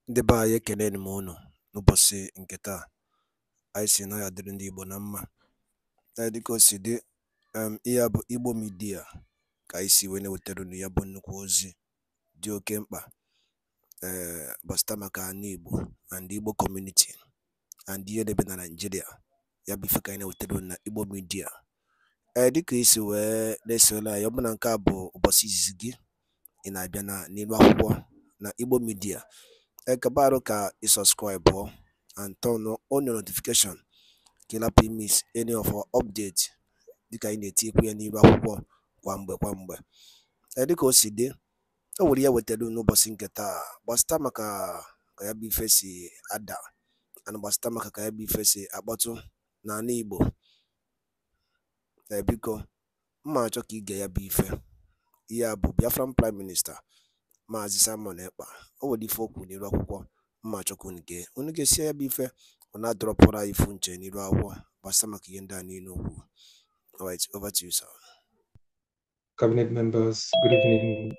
Ndị be anyị ekeneni m unu n'ụbọchị nke taa. Anyị sị na ya dịrị ndị Igbo na mma. Dịka o si dị, ihe a bụ Igbo Media ka anyị si wee na-ewetara unu ya bụ nnukwu ozi dị oke mkpa gbasịta maka ana Igbo and Igbo community and ihe na-ebe na Naịjirịa. Ya bụ ife ka anyị na-ewetara unu na Igbo Media. Dịka isi wee na-esola anyị, ọ bụ na nke a bụ ụbọchị izizi gị ị na-abịa n'ilu akwụkwọ na Igbo Media, kabaru ka i subscribe and turn on your notification ka ị lapụ miss any of our update dịka anyị na-etikwu ya n'ilu akwụkwọ kwa mgbe. Dịka o si dị, o nwere ihe wetara n'ụbọchị nke taa gbasịta maka ka ya bụ ife si ada and gbasịta maka ka ya bụ ife si akpọtụ n'ala Igbo. Biko mma achọ ka ige ya bụ ife. Ihe a bụ Biafran Prime Minister Maazị Simon Ekpa. O nwere ife okwu n'ilu akwụkwọ mma achọkwa unu ga-esi ya bụ ife ọ na-adọrọpụrụ anyị ifu nche n'ilu akwụkwọ gbasịta maka ihe ndị a niile okwu. All right, over to you, sir. Cabinet members, good evening.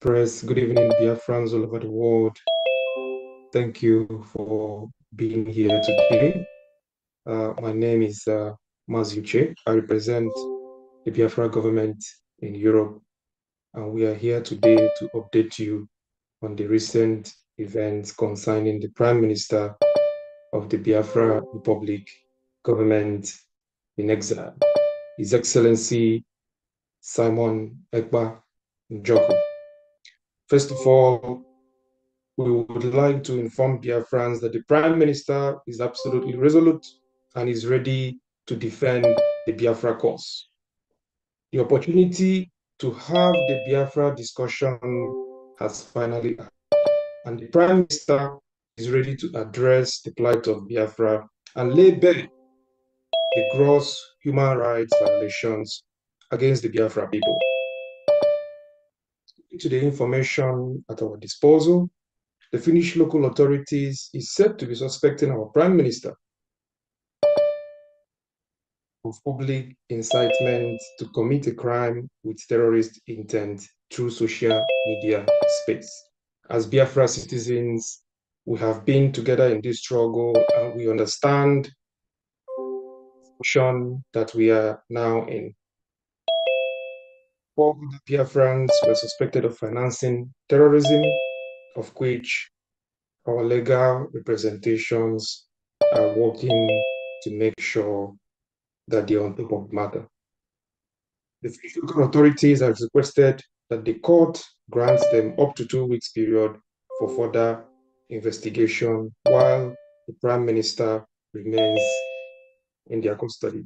Press, good evening, Biafrans all over the world. Thank you for being here today. My name is Mazuche. I represent the Biafra government in Europe, and we are here today to update you on the recent events concerning the Prime Minister of the Biafra Republic government in exile, His Excellency Simon Ekpa Njoku. First of all, we would like to inform Biafrans that the Prime Minister is absolutely resolute and is ready to defend the Biafra cause. The opportunity to have the Biafra discussion has finally arrived, and the Prime Minister is ready to address the plight of Biafra and lay bare the gross human rights violations against the Biafra people. To the information at our disposal, the Finnish local authorities is said to be suspecting our Prime Minister of public incitement to commit a crime with terrorist intent through social media space. As Biafra citizens, we have been together in this struggle and we understand the situation that we are now in. 4 other Biafrans were suspected of financing terrorism, of which our legal representations are working to make sure that they are on top of the matter. The local authorities have requested that the court grants them up to 2 weeks period for further investigation while the Prime Minister remains in their custody.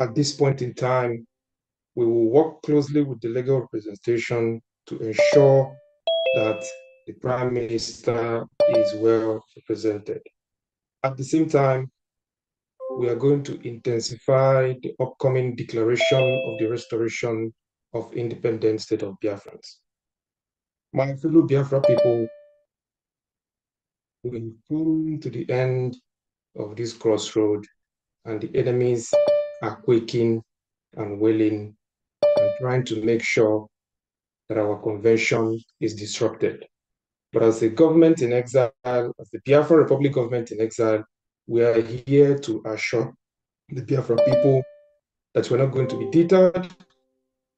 At this point in time, we will work closely with the legal representation to ensure that the Prime Minister is well represented. At the same time, we are going to intensify the upcoming declaration of the restoration of independent state of Biafrans. My fellow Biafra people, we will come to the end of this crossroad, and the enemies are quaking and wailing and trying to make sure that our convention is disrupted. But as the government in exile, as the Biafra Republic government in exile, we are here to assure the Biafra people that we're not going to be deterred.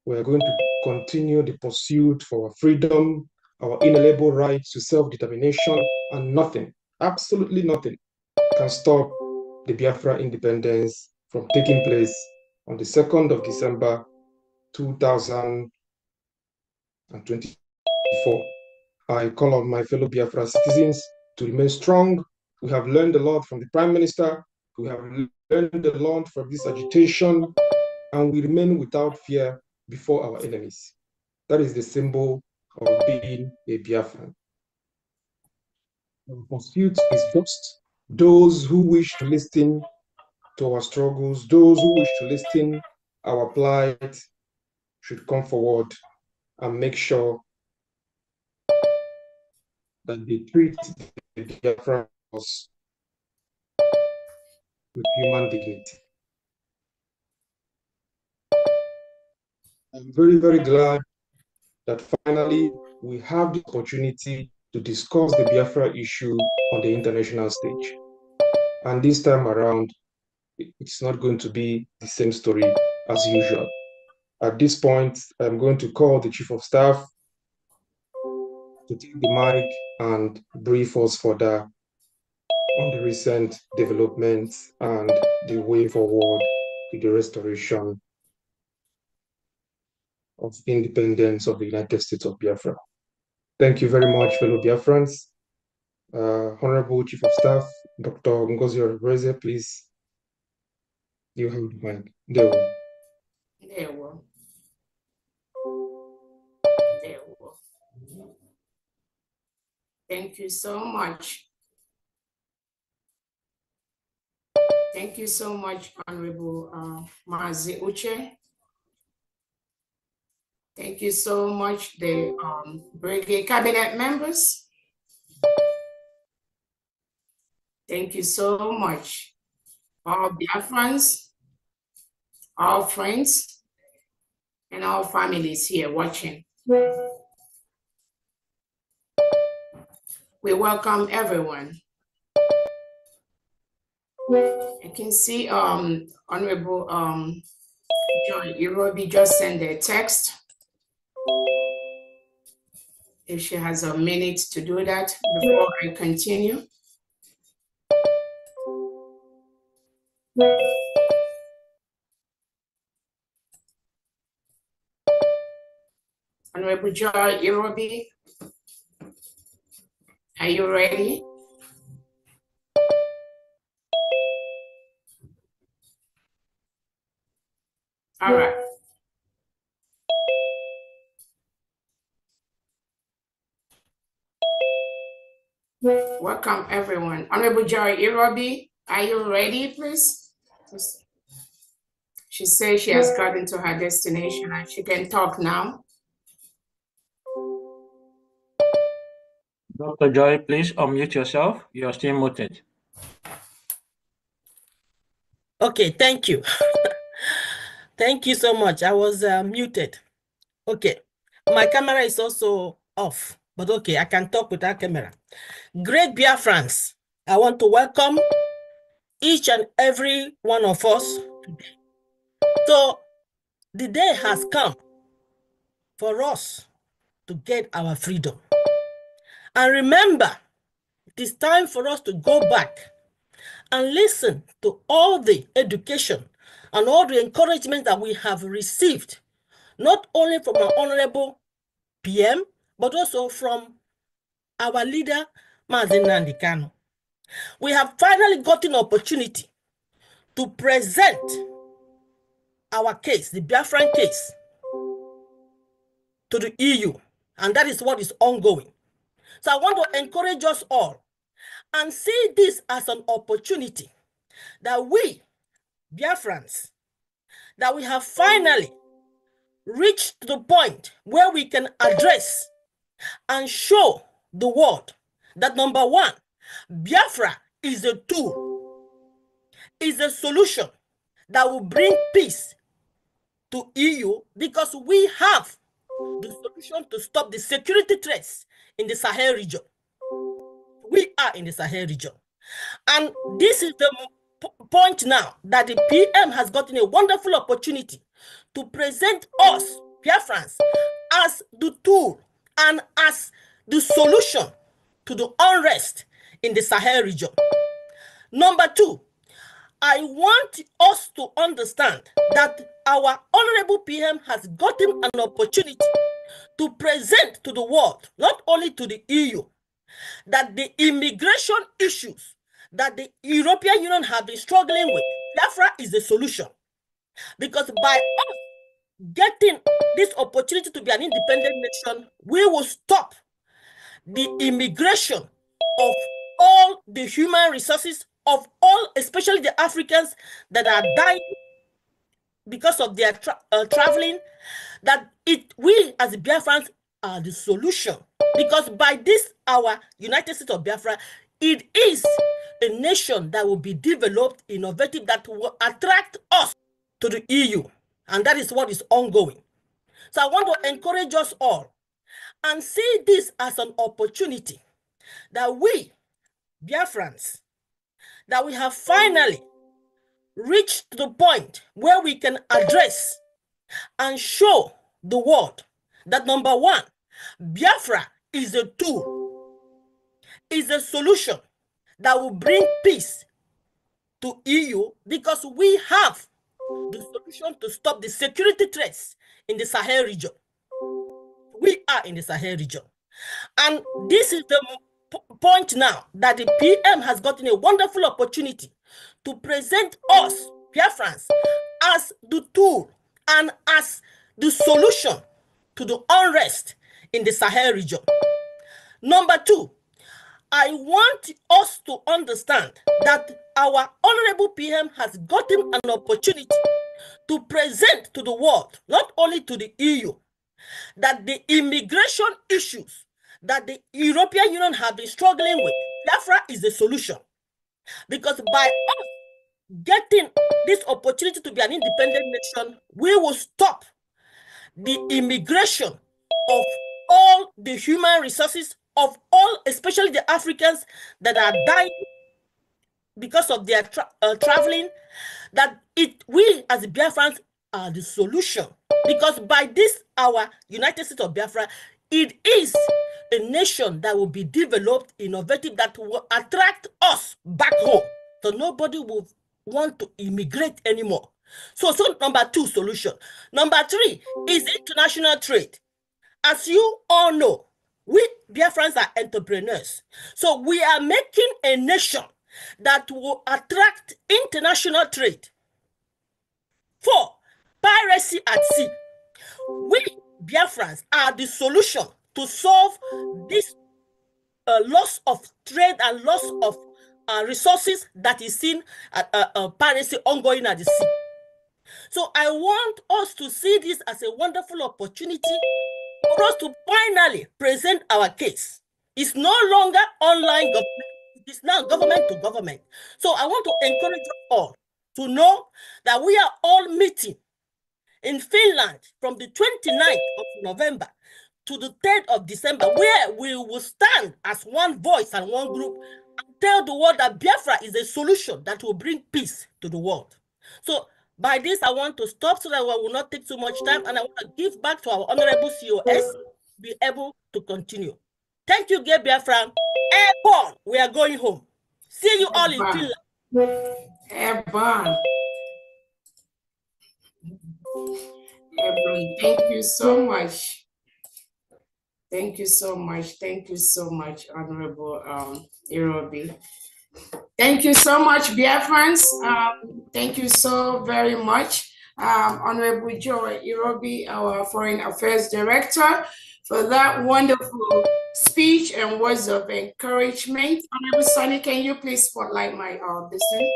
We're going to continue the pursuit for our freedom, our inalienable rights to self-determination, and nothing, absolutely nothing, can stop the Biafra independence from taking place on the 2nd of December 2024. I call on my fellow Biafra citizens to remain strong. We have learned a lot from the Prime Minister. We have learned a lot from this agitation, and we remain without fear before our enemies. That is the symbol of being a Biafran. Our pursuit is just those who wish to listen to our struggles, those who wish to listen our plight should come forward and make sure that they treat the Biafrans with human dignity. I'm very, very glad that finally we have the opportunity to discuss the Biafra issue on the international stage. And this time around, it's not going to be the same story as usual. At this point, I'm going to call the Chief of Staff to take the mic and brief us further on the recent developments and the way forward to the restoration of independence of the United States of Biafra. Thank you very much, fellow Biafrans. Honorable Chief of Staff, Dr. Ngozi Reze, please, you have the mic. There we go. Thank you so much. Thank you so much, Honorable Mazi Uche. Thank you so much, the Brigade Cabinet members. Thank you so much, all Biafrans, all friends, and all families here watching. We welcome everyone. I can see Honorable John Irobi just sent a text. If she has a minute to do that before I continue. Honorable Joy Irobi, are you ready? All right. Welcome, everyone. Honorable Joy Irobi, are you ready, please? She says she has gotten to her destination and she can talk now. Dr. Joy, please unmute yourself. You are still muted. Okay, thank you. Thank you so much. I was muted. Okay, my camera is also off, but okay, I can talk without camera. Great Biafrans, I want to welcome each and every one of us today. So, the day has come for us to get our freedom. And remember, it is time for us to go back and listen to all the education and all the encouragement that we have received, not only from our honorable PM, but also from our leader, Mazi Nnamdi Kanu. We have finally gotten opportunity to present our case, the Biafran case, to the EU, and that is what is ongoing. So I want to encourage us all and see this as an opportunity that we, Biafrans, that we have finally reached the point where we can address and show the world that, number one, Biafra is a tool, is a solution that will bring peace to EU, because we have the solution to stop the security threats in the Sahel region. We are in the Sahel region. And this is the point now that the PM has gotten a wonderful opportunity to present us, Biafrans, as the tool and as the solution to the unrest in the Sahel region. Number two, I want us to understand that our honorable PM has gotten an opportunity to present to the world, not only to the EU, that the immigration issues that the European Union have been struggling with, Biafra is the solution. Because by us getting this opportunity to be an independent nation, we will stop the immigration of all the human resources of all, especially the Africans that are dying because of their traveling, that we as Biafrans are the solution. Because by this, our United States of Biafra, it is a nation that will be developed, innovative, that will attract us to the EU. And that is what is ongoing. So I want to encourage us all and see this as an opportunity that we, Biafrans, that we have finally reached the point where we can address and show the world that, number one, Biafra is a tool, is a solution that will bring peace to EU, because we have the solution to stop the security threats in the Sahel region. We are in the Sahel region. And this is the point now that the PM has gotten a wonderful opportunity to present us, Biafrans, as the tool and as the solution to the unrest in the Sahel region. Number two, I want us to understand that our honorable PM has gotten an opportunity to present to the world, not only to the EU, that the immigration issues that the European Union have been struggling with, Biafra is the solution. Because by us getting this opportunity to be an independent nation, we will stop the immigration of all the human resources of all, especially the Africans that are dying because of their traveling, that we as Biafrans are the solution. Because by this, our United States of Biafra, it is a nation that will be developed, innovative, that will attract us back home. So nobody will want to immigrate anymore. So number two, solution. Number three is international trade. As you all know, we Biafrans are entrepreneurs. So we are making a nation that will attract international trade. 4, piracy at sea. We Biafrans are the solution to solve this loss of trade and loss of resources that is seen piracy ongoing at the sea. So I want us to see this as a wonderful opportunity for us to finally present our case. It's no longer online government, it's now government to government. So I want to encourage you all to know that we are all meeting in Finland from the 29th of November to the 3rd of December, where we will stand as one voice and one group and tell the world that Biafra is a solution that will bring peace to the world. So by this, I want to stop so that we will not take too much time, and I want to give back to our honorable COS to be able to continue. Thank you, Gay Biafra. Airborne, we are going home. See you all in Finland. Airborne. Thank you so much. Thank you so much. Thank you so much, Honorable Irobi. Thank you so much, Biafrans. Thank you so very much, Honorable Joy Irobi, our Foreign Affairs Director, for that wonderful speech and words of encouragement. Honorable Sonny, can you please spotlight my business?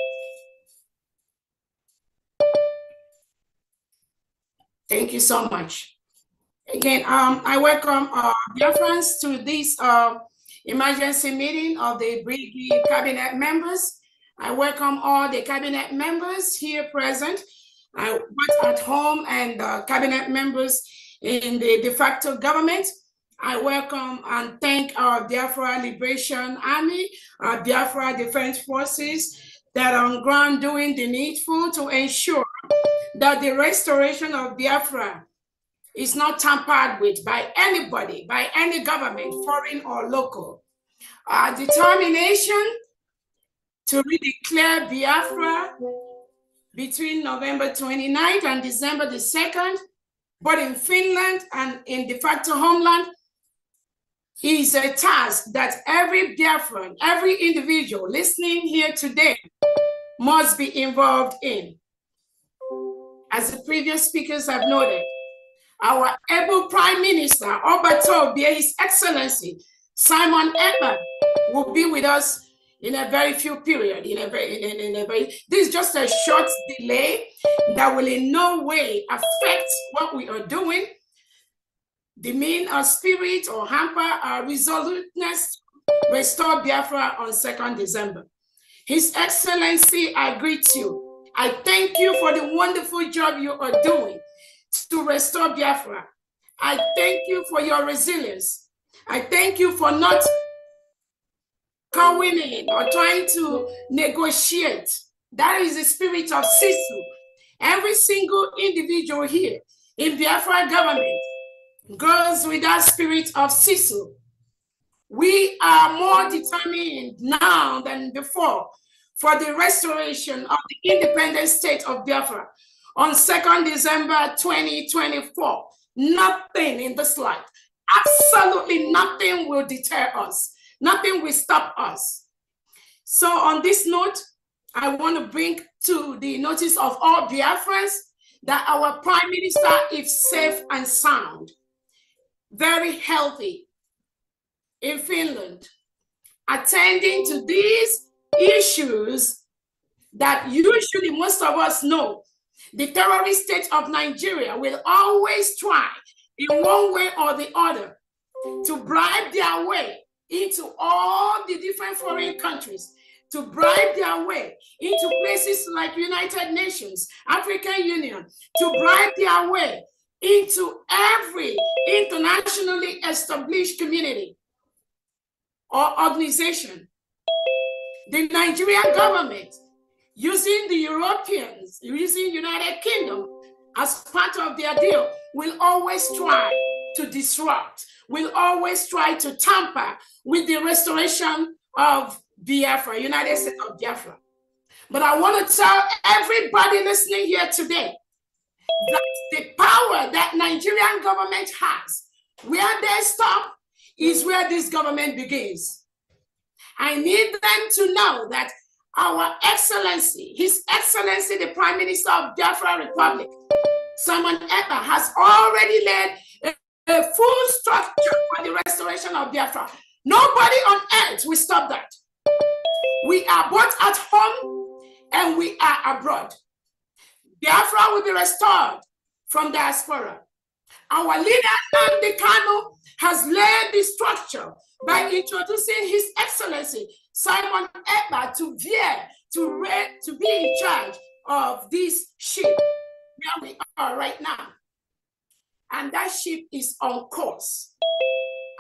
Thank you so much. Again, I welcome Biafrans to this emergency meeting of the Brigade Cabinet members. I welcome all the Cabinet members here present, both at home and Cabinet members in the de facto government. I welcome and thank our Biafra Liberation Army, our Biafra Defense Forces that are on ground doing the needful to ensure that the restoration of Biafra is not tampered with by anybody, by any government, foreign or local. Our determination to redeclare Biafra between November 29th and December the 2nd, but in Finland and in de facto homeland, is a task that every Biafran, every individual listening here today must be involved in. As the previous speakers have noted, our able Prime Minister, Obatobia, His Excellency Simon Ekman, will be with us in a very few period. This is just a short delay that will in no way affect what we are doing, demean our spirit or hamper our resoluteness to restore Biafra on 2nd December. His Excellency, I greet you. I thank you for the wonderful job you are doing to restore Biafra. I thank you for your resilience. I thank you for not going in or trying to negotiate. That is the spirit of Sisu. Every single individual here in Biafra government goes with that spirit of Sisu. We are more determined now than before for the restoration of the independent state of Biafra on 2nd December 2024. Nothing in this life, absolutely nothing will deter us. Nothing will stop us. So on this note, I want to bring to the notice of all Biafrans that our Prime Minister is safe and sound, very healthy in Finland, attending to these issues that usually most of us know. The terrorist state of Nigeria will always try in one way or the other to bribe their way into all the different foreign countries, to bribe their way into places like United Nations, African Union, to bribe their way into every internationally established community or organization. The Nigerian government, using the Europeans, using United Kingdom as part of their deal, will always try to disrupt, will always try to tamper with the restoration of Biafra, United States of Biafra. But I want to tell everybody listening here today that the power that Nigerian government has, where they stop is where this government begins. I need them to know that our Excellency, His Excellency, the Prime Minister of Biafra Republic, Simon Ekpa, has already led a full structure for the restoration of Biafra. Nobody on earth will stop that. We are both at home and we are abroad. Biafra will be restored from diaspora. Our leader, Nnamdi Kanu, has laid the structure by introducing His Excellency Simon Ekpa to be in charge of this ship where we are right now. And that ship is on course.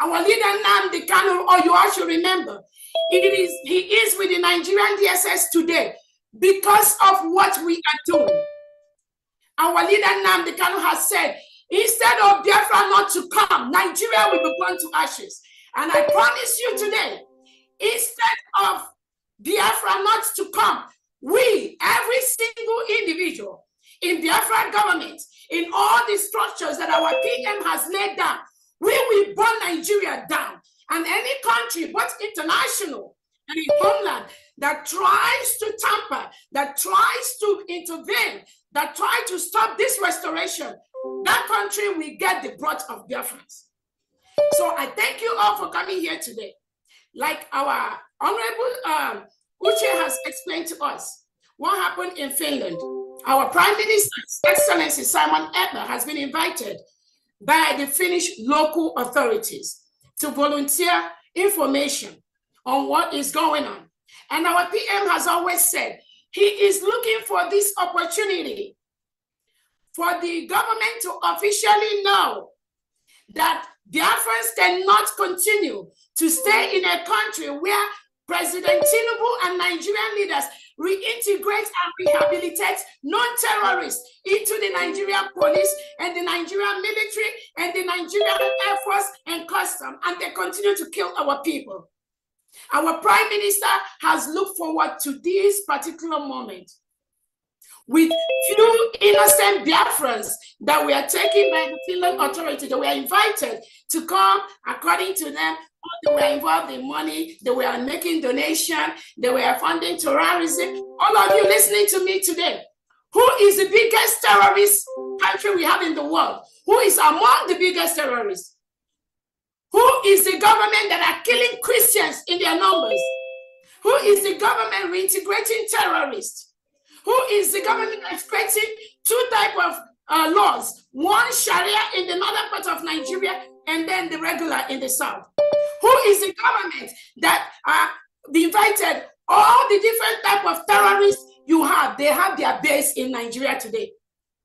Our leader Nnamdi Kanu, or you all should remember, he is with the Nigerian DSS today because of what we are doing. Our leader Nnamdi Kanu has said, instead of Biafra not to come, Nigeria will be burned to ashes. And I promise you today, instead of Biafra not to come, we, every single individual in Biafra government, in all the structures that our PM has laid down, we will burn Nigeria down. And any country, both international and in homeland, that tries to tamper, that tries to intervene, that tries to stop this restoration, that country will get the brunt of Biafrans. So I thank you all for coming here today. Like our Honorable Uche has explained to us what happened in Finland. Our Prime Minister, His Excellency Simon Ekpa, has been invited by the Finnish local authorities to volunteer information on what is going on. And our PM has always said he is looking for this opportunity for the government to officially know that Biafrans cannot continue to stay in a country where President Tinubu and Nigerian leaders reintegrate and rehabilitate non-terrorists into the Nigerian police and the Nigerian military and the Nigerian Air Force and custom, and they continue to kill our people. Our Prime Minister has looked forward to this particular moment with few innocent Biafrans that were taken by the Finland authority. They were invited to come, according to them. They were involved in money, they were making donations, they were funding terrorism. All of you listening to me today, who is the biggest terrorist country we have in the world? Who is among the biggest terrorists? Who is the government that are killing Christians in their numbers? Who is the government reintegrating terrorists? Who is the government that's creating two types of laws? One, Sharia in the northern part of Nigeria, and then the regular in the south. Who is the government that invited all the different types of terrorists you have? They have their base in Nigeria today.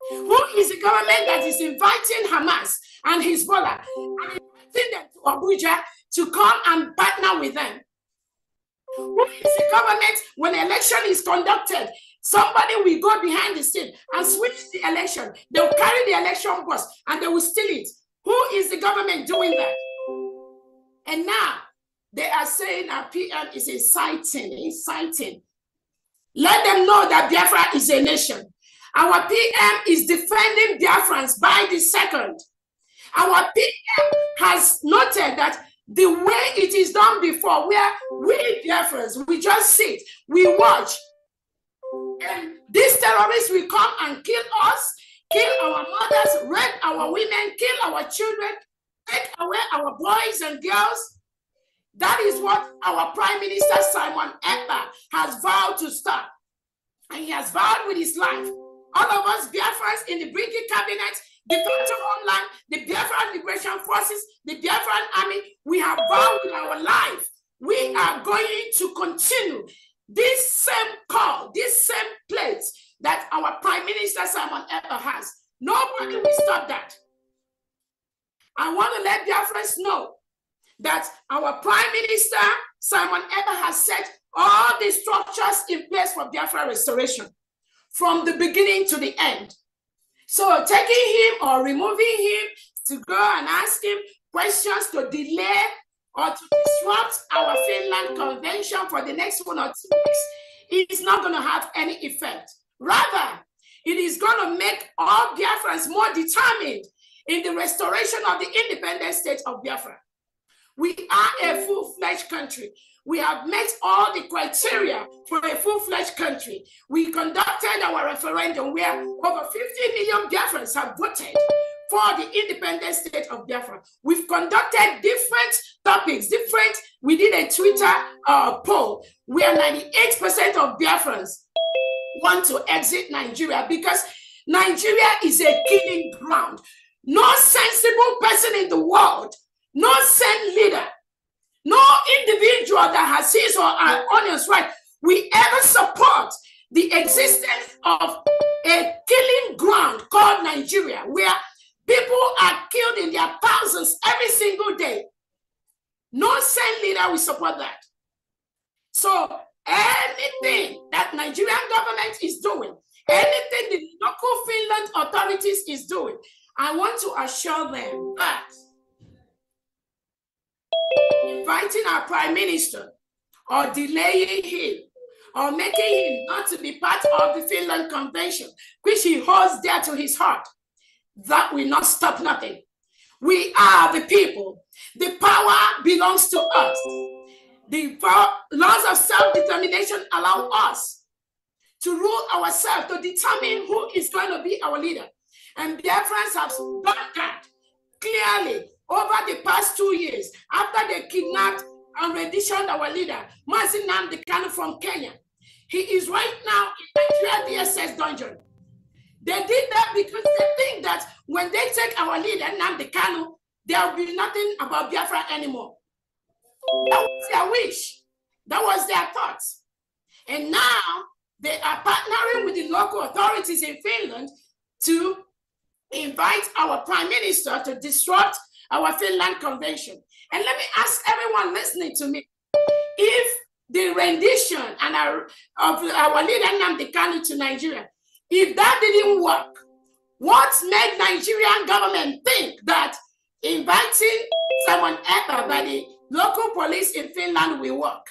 Who is the government that is inviting Hamas and Hezbollah, and inviting them to Abuja to come and partner with them. Who is the government when election is conducted? Somebody will go behind the scene and switch the election. They will carry the election bus and they will steal it. Who is the government doing that? And now they are saying our PM is inciting. Let them know that Biafra is a nation. Our PM is defending Biafrans by the second. Our PM has noted that the way it is done before, where we Biafrans, we just sit, we watch, and these terrorists will come and kill us, kill our mothers, rape our women, kill our children, take away our boys and girls. That is what our Prime Minister Simon Ekpa has vowed to stop. And he has vowed with his life. All of us Biafrans in the Brigade Cabinet, the Factor Homeland, the Biafran Liberation Forces, the Biafran Army, we have vowed with our life. We are going to continue this same call, this same place that our Prime Minister Simon Ekpa has. Nobody will stop that. I want to let Biafrans know that our Prime Minister Simon Ekpa has set all the structures in place for Biafra restoration from the beginning to the end. So taking him or removing him to go and ask him questions to delay or to disrupt our Finland Convention for the next 1 or 2 weeks, it is not going to have any effect. Rather, it is going to make all Biafrans more determined in the restoration of the independent state of Biafra. We are a full-fledged country. We have met all the criteria for a full-fledged country. We conducted our referendum where over 50 million Biafrans have voted for the independent state of Biafra. We've conducted different topics, we did a Twitter poll where 98% of Biafrans want to exit Nigeria because Nigeria is a killing ground. No sensible person in the world, no sane leader, no individual that has his or her honest right will ever support the existence of a killing ground called Nigeria, where people are killed in their thousands every single day. No sane leader will support that. So anything that Nigerian government is doing, anything the local Finland authorities is doing, I want to assure them that inviting our Prime Minister or delaying him or making him not to be part of the Finland Convention, which he holds dear to his heart, that will not stop nothing. We are the people. The power belongs to us. The laws of self-determination allow us to rule ourselves, to determine who is going to be our leader. And Biafrans have done that clearly over the past 2 years after they kidnapped and renditioned our leader, Mazi Nnamdi Kanu from Kenya. He is right now in Nigeria DSS dungeon. They did that because they think that when they take our leader, Nnamdi Kanu, there will be nothing about Biafra anymore. That was their wish. That was their thoughts. And now they are partnering with the local authorities in Finland to invite our Prime Minister to disrupt our Finland Convention. And let me ask everyone listening to me, if the rendition and of our leader Nnamdi Kanu to Nigeria, if that didn't work, what made Nigerian government think that inviting Simon Ekpa by the local police in Finland will work?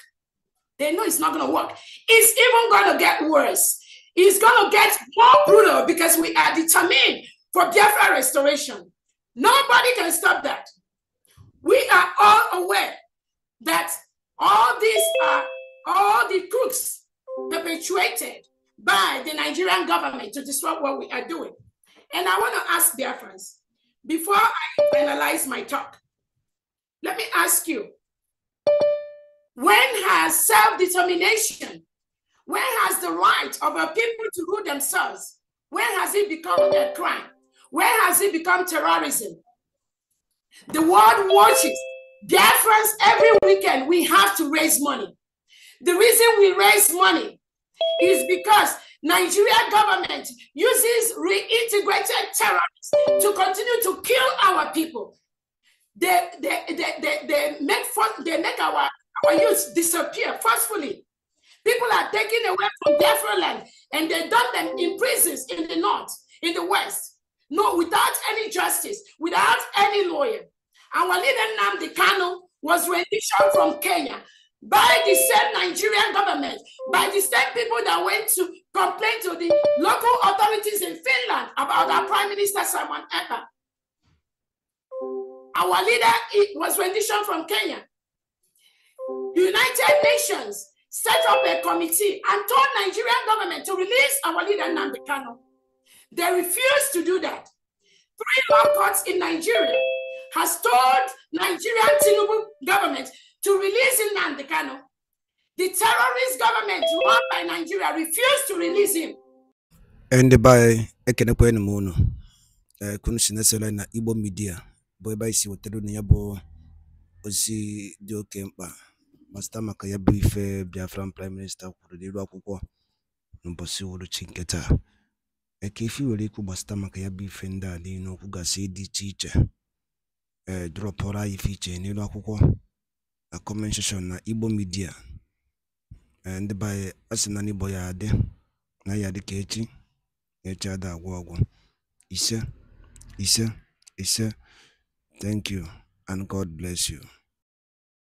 They know it's not going to work. It's even going to get worse. It's going to get more brutal because we are determined for Biafra restoration. Nobody can stop that. We are all aware that all these are all the crooks perpetuated by the Nigerian government to disrupt what we are doing. And I want to ask Biafrans, before I finalize my talk, let me ask you, when has self-determination, when has the right of our people to rule themselves, when has it become a crime? When has it become terrorism? The world watches. Biafrans, every weekend, we have to raise money. The reason we raise money is because Nigerian government uses reintegrated terrorists to continue to kill our people. They make our youth disappear forcefully. People are taken away from BIAFRA land and they dump them in prisons in the north, in the west. No, without any justice, without any lawyer. Our leader Nnamdi Kanu was renditioned from Kenya by the same Nigerian government, by the same people that went to complain to the local authorities in Finland about our Prime Minister Simon Ekpa. Our leader was renditioned from Kenya. The United Nations set up a committee and told Nigerian government to release our leader Nnamdi Kanu. They refused to do that. 3 law courts in Nigeria has told Nigerian Tinubu government to release Nnamdi Kanu. The terrorist government run by Nigeria refused to release him. And by Ekenekwen Mono, Kunisina na Igbo media, boy by si wotero ni yabo osi dio kempa. Master maka ya bife Biafran Prime Minister kwuru n'iru akwụkwọ n'ụbọchị uhuruchi nketa. Ekefi were ikwu gbasata maka ya bife ndị a niile okwu gasị dị iche iche. Dropọra ife iche n'iru akwụkwọ na comment section na Igbo media. Ndị baye asị na n'Igbo ya adị na ya dị ka echi ada agwụ. Ise. Thank you and God bless you.